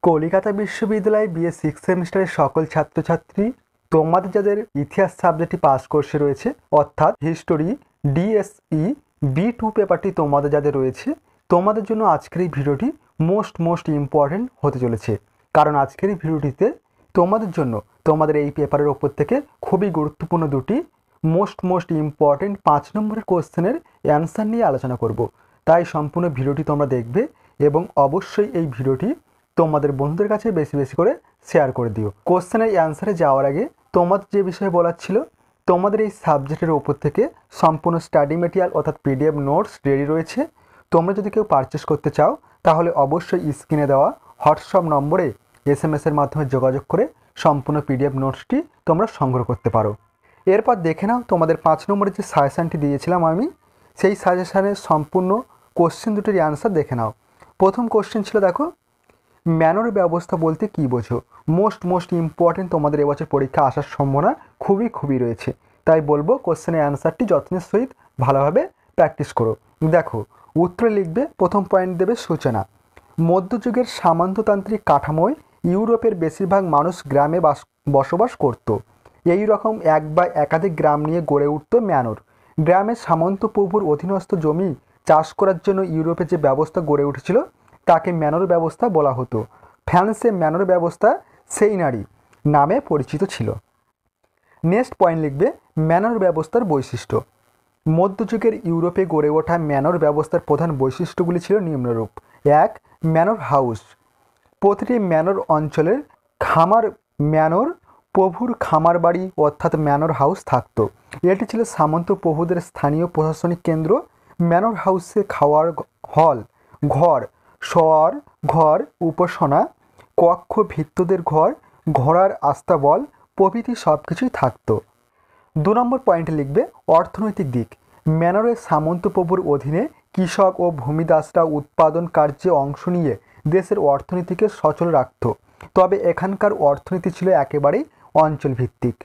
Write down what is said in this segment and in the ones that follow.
কলিকাতা বিশ্ববিদ্যালয় BA six সেমিস্টারের সকল ছাত্রছাত্রী, তোমাদের যাদের ইতিহাস সাবজেক্টটি পাস কোর্সে রয়েছে, অর্থাৎ হিস্টোরি ডিএসই B2 পেপারটি তোমাদের যাদের রয়েছে, তোমাদের জন্য আজকের এই ভিডিওটি মোস্ট ইম্পর্টেন্ট হতে চলেছে। কারণ আজকের এই ভিডিওটিতে তোমাদের জন্য তোমাদের এই পেপারের ওপর থেকে খুবই গুরুত্বপূর্ণ দুটি মোস্ট ইম্পর্টেন্ট 5 নম্বরের কোশ্চেনের অ্যান্সার নিয়ে আলোচনা করব। তাই সম্পূর্ণ ভিডিওটি তোমরা দেখবে এবং অবশ্যই এই ভিডিওটি তোমাদের বন্ধুদের কাছে বেশি করে শেয়ার করে দিও। কোশ্চেনের অ্যান্সারে যাওয়ার আগে তোমাদের যে বিষয়ে বলার ছিল, তোমাদের এই সাবজেক্টের ওপর থেকে সম্পূর্ণ স্টাডি মেটেরিয়াল অর্থাৎ PDF নোটস রেডি রয়েছে। তোমরা যদি কেউ পারচেস করতে চাও তাহলে অবশ্যই স্ক্রিনে দেওয়া হোয়াটসঅ্যাপ নম্বরে SMS এর মাধ্যমে যোগাযোগ করে সম্পূর্ণ PDF নোটসটি তোমরা সংগ্রহ করতে পারো। এরপর দেখে নাও তোমাদের 5 নম্বরের যে সাজেশানটি দিয়েছিলাম আমি, সেই সাজেশানের সম্পূর্ণ কোশ্চেন দুটির অ্যান্সার দেখে নাও। প্রথম কোশ্চেন ছিল, দেখো, ম্যানর ব্যবস্থা বলতে কী বোঝো? মোস্ট ইম্পর্টেন্ট, তোমাদের এবছর পরীক্ষা আসার সম্ভাবনা খুবই রয়েছে। তাই বলবো কোশ্চেনের অ্যান্সারটি যত্নের সহিত ভালোভাবে প্র্যাকটিস করো। দেখো, উত্তরে লিখবে, প্রথম পয়েন্ট দেবে সূচনা। মধ্যযুগের সামন্ততান্ত্রিক কাঠামোয় ইউরোপের বেশিরভাগ মানুষ গ্রামে বসবাস করত। এই রকম এক বা একাধিক গ্রাম নিয়ে গড়ে উঠত ম্যানর। গ্রামের সামন্ত প্রভুর অধীনস্থ জমি চাষ করার জন্য ইউরোপে যে ব্যবস্থা গড়ে উঠেছিল তাকে ম্যানর ব্যবস্থা বলা হতো। ফ্রান্সে ম্যানর ব্যবস্থা সেইনারি নামে পরিচিত ছিল। নেক্সট পয়েন্ট লিখবে, ম্যানর ব্যবস্থার বৈশিষ্ট্য। মধ্যযুগের ইউরোপে গড়ে ওঠা ম্যানর ব্যবস্থার প্রধান বৈশিষ্ট্যগুলি ছিল নিম্নরূপ। 1. Manor house. প্রতিটি ম্যানর অঞ্চলের ম্যানর প্রভুর খামার বাড়ি অর্থাৎ ম্যানর হাউস থাকত। এটি ছিল সামন্ত প্রভুদের স্থানীয় প্রশাসনিক কেন্দ্র। ম্যানর হাউসে খাওয়ার হল, ঘর, শোয়ার ঘর, উপাসনা কক্ষ, ভৃত্যদের ঘর, ঘোড়ার আস্তাবল প্রভৃতি সব কিছুই থাকত। 2 নম্বর পয়েন্টে লিখবে অর্থনৈতিক দিক। ম্যানরের সামন্ত প্রভুর অধীনে কৃষক ও ভূমিদাসরা উৎপাদন কার্যে অংশ নিয়ে দেশের অর্থনীতিকে সচল রাখত। তবে এখানকার অর্থনীতি ছিল একেবারেই অঞ্চলভিত্তিক।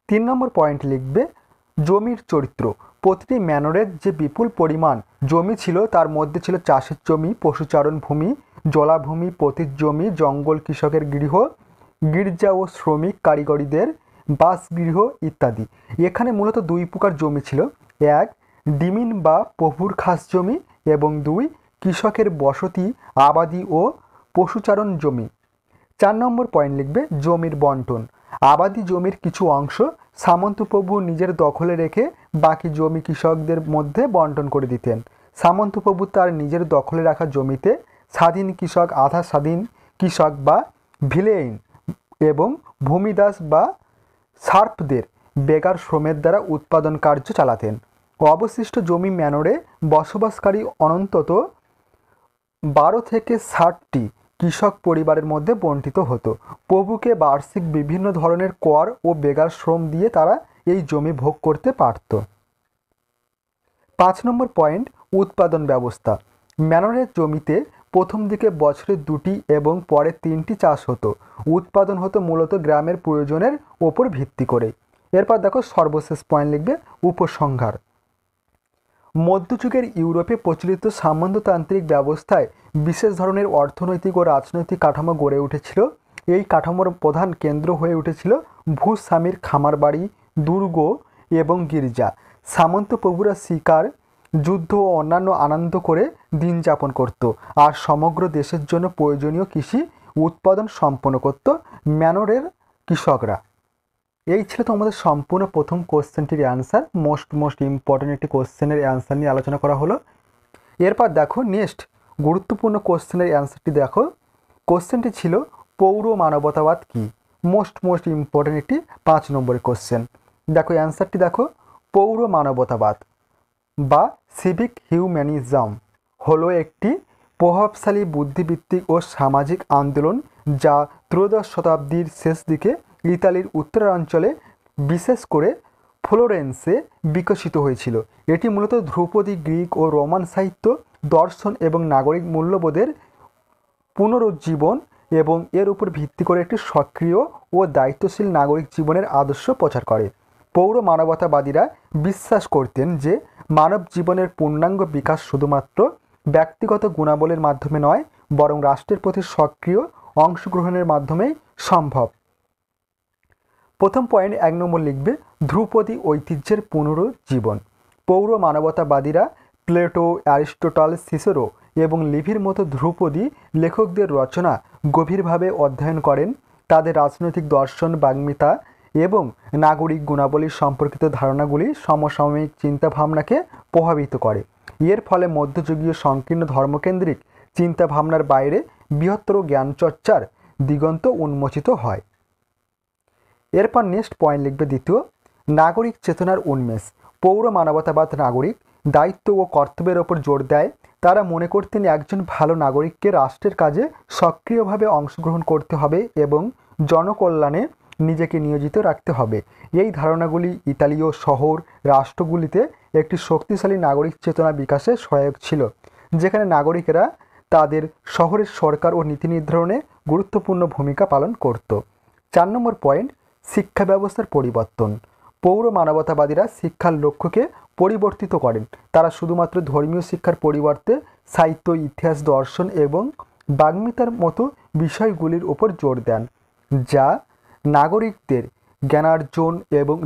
3 নম্বর পয়েন্ট লিখবে জমির চরিত্র। প্রতিটি ম্যানরের যে বিপুল পরিমাণ জমি ছিল তার মধ্যে ছিল চাষের জমি, পশুচারণ ভূমি, জলাভূমি, পতিত জমি, জঙ্গল, কৃষকের গৃহ, গির্জা ও শ্রমিক কারিগরীদের বাসগৃহ ইত্যাদি। এখানে মূলত 2 প্রকার জমি ছিল। 1. ডিমিন বা প্রভুর খাস জমি এবং 2. কৃষকের বসতি, আবাদি ও পশুচারণ জমি। 4 নম্বর পয়েন্ট লিখবে জমির বন্টন। আবাদি জমির কিছু অংশ সামন্ত প্রভু নিজের দখলে রেখে বাকি জমি কৃষকদের মধ্যে বন্টন করে দিতেন। সামন্ত প্রভু তার নিজের দখলে রাখা জমিতে স্বাধীন কৃষক, আধা স্বাধীন কৃষক বা ভিলেইন এবং ভূমিদাস বা সার্পদের বেগার শ্রমের দ্বারা উৎপাদন কার্য চালাতেন। অবশিষ্ট জমি ম্যানরে বসবাসকারী অন্তত 12 থেকে 60টি কৃষক পরিবারের মধ্যে বণ্টিত হতো। প্রভুকে বার্ষিক বিভিন্ন ধরনের কর ও বেগার শ্রম দিয়ে তারা এই জমি ভোগ করতে পারত। 5 নম্বর পয়েন্ট উৎপাদন ব্যবস্থা। ম্যানরের জমিতে প্রথম দিকে বছরে 2টি এবং পরে 3টি চাষ হতো। উৎপাদন হতো মূলত গ্রামের প্রয়োজনের ওপর ভিত্তি করে। এরপর দেখো সর্বশেষ পয়েন্ট লিখবে উপসংহার। মধ্যযুগের ইউরোপে প্রচলিত সামন্ততান্ত্রিক ব্যবস্থায় বিশেষ ধরনের অর্থনৈতিক ও রাজনৈতিক কাঠামো গড়ে উঠেছিল। এই কাঠামোর প্রধান কেন্দ্র হয়ে উঠেছিল ভূস্বামীর খামার বাড়ি, দুর্গ এবং গির্জা। সামন্ত প্রভুরা শিকার, যুদ্ধ ও অন্যান্য আনন্দ করে দিন যাপন করত আর সমগ্র দেশের জন্য প্রয়োজনীয় কৃষি উৎপাদন সম্পন্ন করত ম্যানরের কৃষকরা। এই ছিল তোমাদের সম্পূর্ণ প্রথম কোশ্চেনটির অ্যান্সার। মোস্ট ইম্পর্টেন্ট একটি কোশ্চেনের অ্যান্সার নিয়ে আলোচনা করা হলো। এরপর দেখো নেক্সট গুরুত্বপূর্ণ কোশ্চেনের অ্যান্সারটি দেখো। কোশ্চেনটি ছিল পৌর মানবতাবাদ কি? মোস্ট ইম্পর্টেন্ট একটি 5 নম্বরের কোশ্চেন। দেখো অ্যান্সারটি দেখো, পৌর মানবতাবাদ বা সিভিক হিউম্যানিজম হলো একটি প্রভাবশালী বুদ্ধিবৃত্তিক ও সামাজিক আন্দোলন যা ত্রয়োদশ শতাব্দীর শেষ দিকে ইতালির উত্তরাঞ্চলে বিশেষ করে ফ্লোরেন্সে বিকশিত হয়েছিল। এটি মূলত ধ্রুপদী গ্রিক ও রোমান সাহিত্য, দর্শন এবং নাগরিক মূল্যবোধের পুনরুজ্জীবন এবং এর উপর ভিত্তি করে একটি সক্রিয় ও দায়িত্বশীল নাগরিক জীবনের আদর্শ প্রচার করে। পৌর মানবতাবাদীরা বিশ্বাস করতেন যে মানব জীবনের পূর্ণাঙ্গ বিকাশ শুধুমাত্র ব্যক্তিগত গুণাবলীর মাধ্যমে নয়, বরং রাষ্ট্রের প্রতি সক্রিয় অংশগ্রহণের মাধ্যমেই সম্ভব। প্রথম পয়েন্ট 1 নম্বর লিখবে ধ্রুপদী ঐতিহ্যের পুনরুজ্জীবন। পৌর মানবতাবাদীরা প্লেটো, অ্যারিস্টটল, সিসেরো এবং লিভির মতো ধ্রুপদী লেখকদের রচনা গভীরভাবে অধ্যয়ন করেন। তাদের রাজনৈতিক দর্শন, বাগ্মিতা এবং নাগরিক গুণাবলী সম্পর্কিত ধারণাগুলি সমসাময়িক চিন্তাভাবনাকে প্রভাবিত করে। এর ফলে মধ্যযুগীয় সংকীর্ণ ধর্মকেন্দ্রিক চিন্তাভাবনার বাইরে বৃহত্তর জ্ঞানচর্চার দিগন্ত উন্মোচিত হয়। এরপর নেক্সট পয়েন্ট লিখবে দ্বিতীয়, নাগরিক চেতনার উন্মেষ। পৌর মানবতাবাদ নাগরিক দায়িত্ব ও কর্তব্যের ওপর জোর দেয়। তারা মনে করতেন একজন ভালো নাগরিককে রাষ্ট্রের কাজে সক্রিয়ভাবে অংশগ্রহণ করতে হবে এবং জনকল্যাণে নিজেকে নিয়োজিত রাখতে হবে। এই ধারণাগুলি ইতালীয় শহর রাষ্ট্রগুলিতে একটি শক্তিশালী নাগরিক চেতনা বিকাশে সহায়ক ছিল, যেখানে নাগরিকেরা তাদের শহরের সরকার ও নীতি নির্ধারণে গুরুত্বপূর্ণ ভূমিকা পালন করত। 4 নম্বর পয়েন্ট, শিক্ষা ব্যবস্থার পরিবর্তন। পৌর মানবতাবাদীরা শিক্ষার লক্ষ্যকে পরিবর্তিত করেন। তারা শুধুমাত্র ধর্মীয় শিক্ষার পরিবর্তে সাহিত্য, ইতিহাস, দর্শন এবং বাগ্মিতার মতো বিষয়গুলির উপর জোর দেন, যা নাগরিকদের জ্ঞানার্জন এবং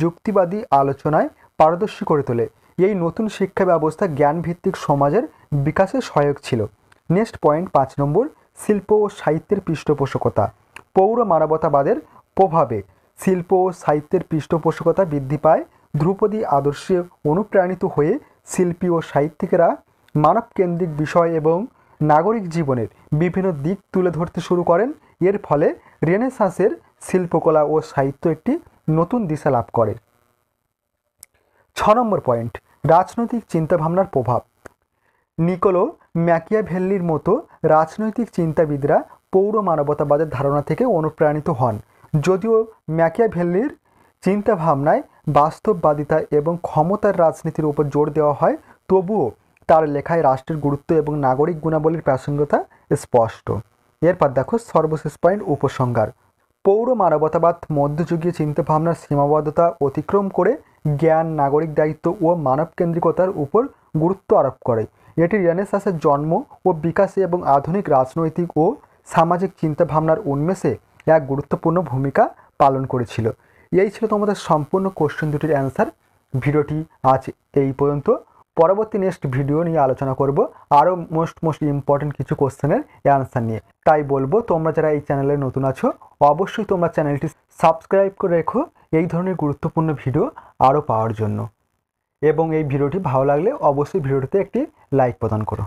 যুক্তিবাদী আলোচনায় পারদর্শী করে তোলে। এই নতুন শিক্ষা ব্যবস্থা জ্ঞানভিত্তিক সমাজের বিকাশে সহায়ক ছিল। নেক্সট পয়েন্ট 5 নম্বর, শিল্প ও সাহিত্যের পৃষ্ঠপোষকতা। পৌর মানবতাবাদের প্রভাবে শিল্প ও সাহিত্যের পৃষ্ঠপোষকতা বৃদ্ধি পায়। ধ্রুপদী আদর্শে অনুপ্রাণিত হয়ে শিল্পী ও সাহিত্যিকেরা মানবকেন্দ্রিক বিষয় এবং নাগরিক জীবনের বিভিন্ন দিক তুলে ধরতে শুরু করেন। এর ফলে রেনেসাঁসের শিল্পকলা ও সাহিত্য একটি নতুন দিশা লাভ করে। 6 নম্বর পয়েন্ট, রাজনৈতিক চিন্তাভাবনার প্রভাব। নিকোলো ম্যাকিয়াভেল্লির মতো রাজনৈতিক চিন্তাবিদরা পৌর মানবতাবাদের ধারণা থেকে অনুপ্রাণিত হন। যদিও ম্যাকিয়াভেল্লির চিন্তাভাবনায় বাস্তববাদিতা এবং ক্ষমতার রাজনীতির উপর জোর দেওয়া হয়, তবুও তার লেখায় রাষ্ট্রের গুরুত্ব এবং নাগরিক গুণাবলীর প্রাসঙ্গিকতা স্পষ্ট। এরপর দেখো সর্বশেষ পয়েন্ট, উপসংহার। পৌর মানবতাবাদ মধ্যযুগীয় চিন্তাভাবনার সীমাবদ্ধতা অতিক্রম করে জ্ঞান, নাগরিক দায়িত্ব ও মানবকেন্দ্রিকতার উপর গুরুত্ব আরোপ করে। এটি রেনেসাঁসের জন্ম ও বিকাশে এবং আধুনিক রাজনৈতিক ও সামাজিক চিন্তাভাবনার উন্মেষে এক গুরুত্বপূর্ণ ভূমিকা পালন করেছিল। এই ছিল তোমাদের সম্পূর্ণ কোশ্চেন দুটির অ্যান্সার। ভিডিওটি আজ এই পর্যন্ত। পরবর্তী নেক্সট ভিডিও নিয়ে আলোচনা করব আরও মোস্ট ইম্পর্টেন্ট কিছু কোশ্চেনের অ্যান্সার নিয়ে। তাই বলবো, তোমরা যারা এই চ্যানেলে নতুন আছো অবশ্যই তোমরা চ্যানেলটি সাবস্ক্রাইব করে রেখো এই ধরনের গুরুত্বপূর্ণ ভিডিও আরও পাওয়ার জন্য। এবং এই ভিডিওটি ভালো লাগলে অবশ্যই ভিডিওটিতে একটি লাইক প্রদান করো।